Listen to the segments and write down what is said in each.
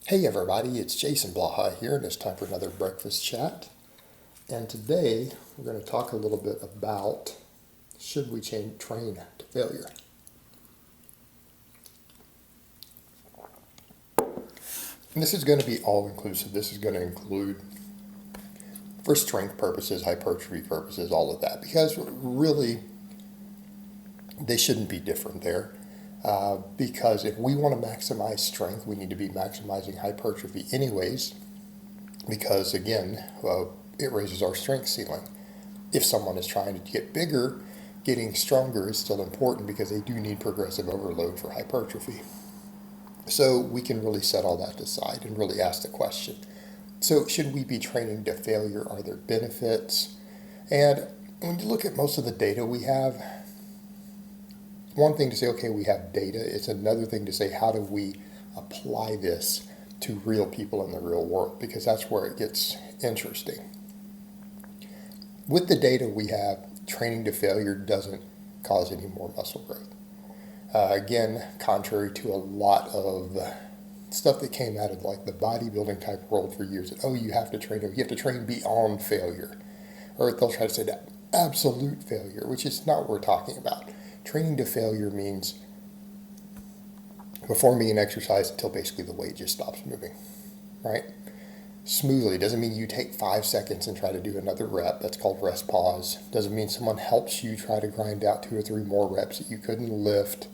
Hey everybody, it's Jason Blaha here, and it's time for another breakfast chat. And today we're going to talk a little bit about should we train to failure. And this is going to be all inclusive. This is going to include, for strength purposes, hypertrophy purposes, all of that, because really they shouldn't be different there. Because if we want to maximize strength, we need to be maximizing hypertrophy anyways, because again, it raises our strength ceiling. If someone is trying to get bigger, getting stronger is still important because they do need progressive overload for hypertrophy. So we can really set all that aside and really ask the question. So should we be training to failure? Are there benefits? And when you look at most of the data we have, one thing to say, okay, we have data. It's another thing to say, how do we apply this to real people in the real world? Because that's where it gets interesting. With the data we have, training to failure doesn't cause any more muscle growth. Again, contrary to a lot of stuff that came out of like the bodybuilding type world for years. That, you have to train beyond failure. Or they'll try to say that absolute failure, which is not what we're talking about. Training to failure means performing an exercise until basically the weight just stops moving, right? Smoothly doesn't mean you take 5 seconds and try to do another rep. That's called rest pause. Doesn't mean someone helps you try to grind out 2 or 3 more reps that you couldn't lift.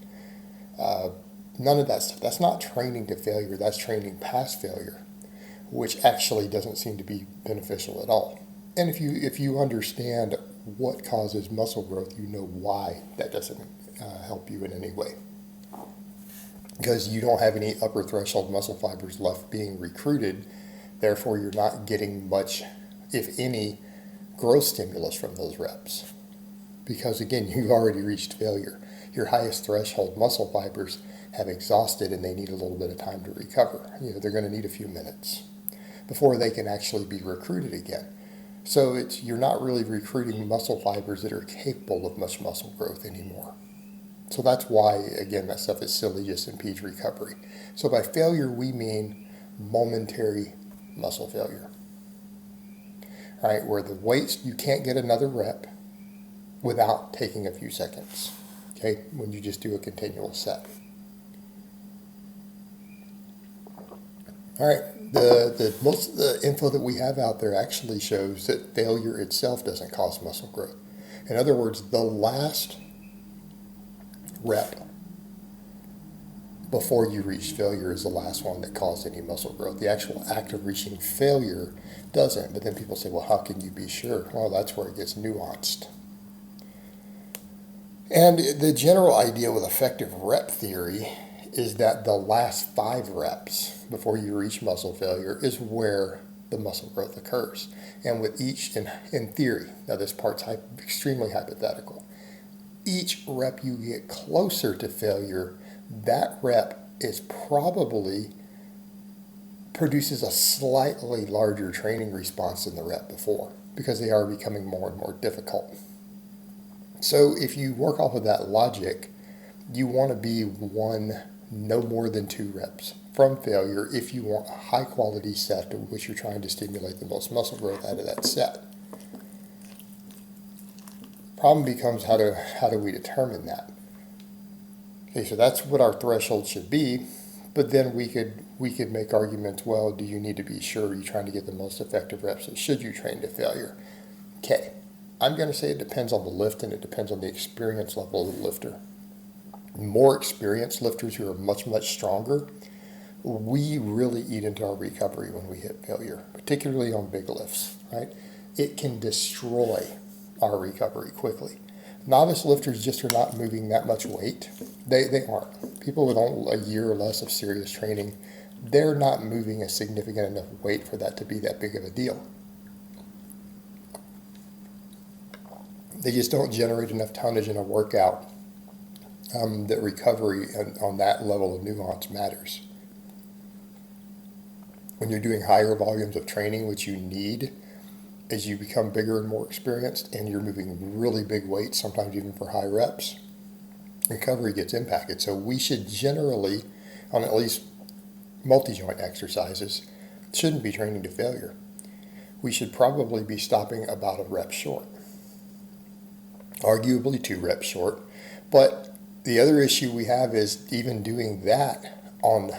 None of that stuff. That's not training to failure. That's training past failure, which actually doesn't seem to be beneficial at all. And if you understand what causes muscle growth, you know why that doesn't help you in any way. Because you don't have any upper threshold muscle fibers left being recruited, therefore you're not getting much, if any, growth stimulus from those reps. Because again, you've already reached failure. Your highest threshold muscle fibers have exhausted and they need a little bit of time to recover. They're going to need a few minutes before they can actually be recruited again. So you're not really recruiting muscle fibers that are capable of much muscle growth anymore. So that's why, again, that stuff is silly, just impedes recovery. So by failure, we mean momentary muscle failure. Right, where the weights, you can't get another rep without taking a few seconds. Okay, when you just do a continual set. All right, most of the info that we have out there actually shows that failure itself doesn't cause muscle growth. In other words, the last rep before you reach failure is the last one that caused any muscle growth. The actual act of reaching failure doesn't. But then people say, well, how can you be sure? Well, that's where it gets nuanced. And the general idea with effective rep theory is that the last 5 reps before you reach muscle failure is where the muscle growth occurs. And with each, in theory, now this part's extremely hypothetical, each rep you get closer to failure, that rep is probably produces a slightly larger training response than the rep before because they are becoming more and more difficult. So if you work off of that logic, you want to be no more than 2 reps from failure if you want a high quality set in which you're trying to stimulate the most muscle growth out of that set. Problem becomes how do we determine that? Okay, so that's what our threshold should be, but then we could make arguments, well, do you need to be sure you're trying to get the most effective reps, so should you train to failure? Okay, I'm going to say it depends on the lift and it depends on the experience level of the lifter. More experienced lifters who are much, much stronger, we really eat into our recovery when we hit failure, particularly on big lifts, right? It can destroy our recovery quickly. Novice lifters just are not moving that much weight. They aren't. People with a year or less of serious training, they're not moving a significant enough weight for that to be that big of a deal. They just don't generate enough tonnage in a workout that recovery on that level of nuance matters. When you're doing higher volumes of training, which you need as you become bigger and more experienced, and you're moving really big weights, sometimes even for high reps, recovery gets impacted. So we should generally, on at least multi-joint exercises shouldn't be training to failure. We should probably be stopping about a rep short, arguably 2 reps short. But the other issue we have is even doing that on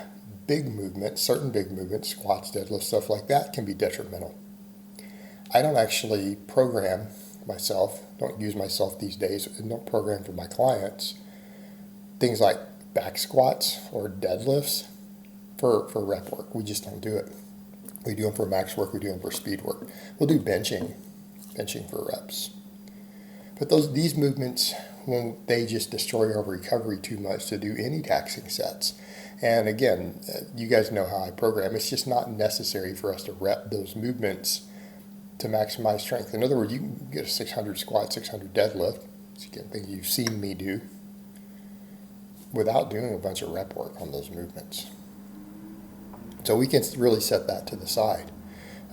big movements, certain big movements, squats, deadlifts, stuff like that can be detrimental. I don't actually program myself, don't use myself these days, and don't program for my clients things like back squats or deadlifts for rep work. We just don't do it. We do them for max work, we do them for speed work. We'll do benching for reps. But these movements, when they just destroy our recovery too much to do any taxing sets. And again, you guys know how I program. It's just not necessary for us to rep those movements to maximize strength. In other words, you can get a 600 squat, 600 deadlift, it's again thing you've seen me do, without doing a bunch of rep work on those movements. So we can really set that to the side.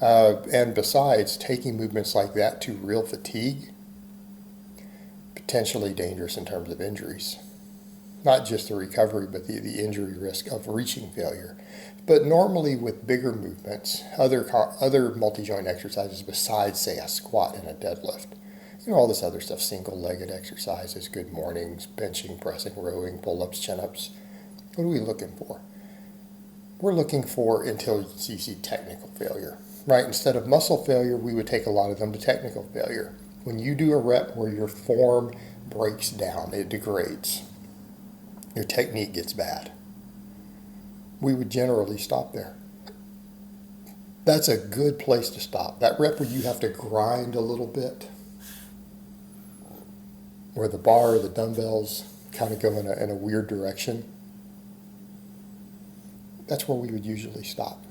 And besides, taking movements like that to real fatigue, potentially dangerous in terms of injuries. Not just the recovery, but the injury risk of reaching failure. But normally with bigger movements, other multi-joint exercises besides, say, a squat and a deadlift, all this other stuff, single-legged exercises, good mornings, benching, pressing, rowing, pull-ups, chin-ups, what are we looking for? We're looking for until you see technical failure, right? Instead of muscle failure, we would take a lot of them to technical failure. When you do a rep where your form breaks down, it degrades, your technique gets bad, we would generally stop there. That's a good place to stop. That rep where you have to grind a little bit, where the bar or the dumbbells kind of go in a weird direction, that's where we would usually stop.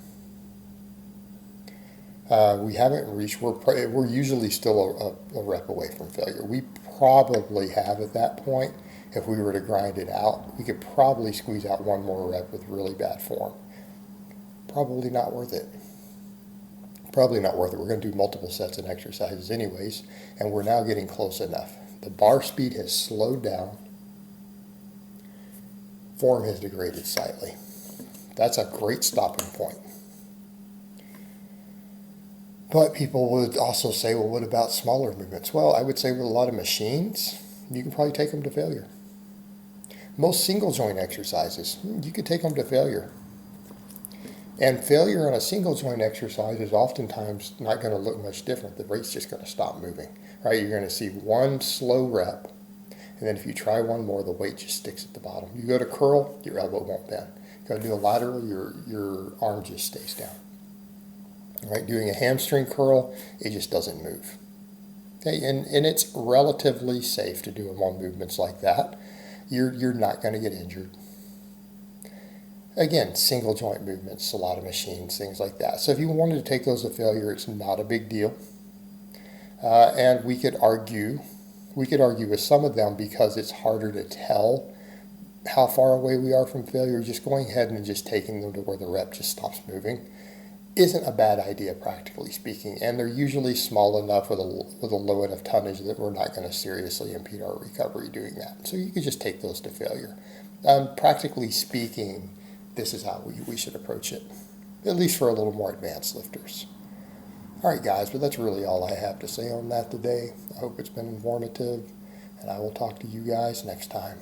We haven't reached, we're usually still a rep away from failure. We probably have at that point, if we were to grind it out, we could probably squeeze out one more rep with really bad form. Probably not worth it. Probably not worth it. We're going to do multiple sets and exercises anyways, and we're now getting close enough. The bar speed has slowed down. Form has degraded slightly. That's a great stopping point. But people would also say, well, what about smaller movements? Well, I would say with a lot of machines, you can probably take them to failure. Most single joint exercises, you could take them to failure. And failure on a single joint exercise is oftentimes not going to look much different. The rate's just going to stop moving, right? You're going to see one slow rep, and then if you try one more, the weight just sticks at the bottom. You go to curl, your elbow won't bend. You go to do a lateral, your arm just stays down. Right? Doing a hamstring curl, it just doesn't move. Okay, and it's relatively safe to do them on movements like that. You're not going to get injured. Again, single joint movements, a lot of machines, things like that. So if you wanted to take those to failure, it's not a big deal. And we could argue with some of them because it's harder to tell how far away we are from failure. Just going ahead and just taking them to where the rep just stops moving isn't a bad idea, practically speaking. And they're usually small enough with a low enough tonnage that we're not going to seriously impede our recovery doing that. So you could just take those to failure. Practically speaking, this is how we should approach it, at least for a little more advanced lifters. All right, guys, but that's really all I have to say on that today. I hope it's been informative, and I will talk to you guys next time.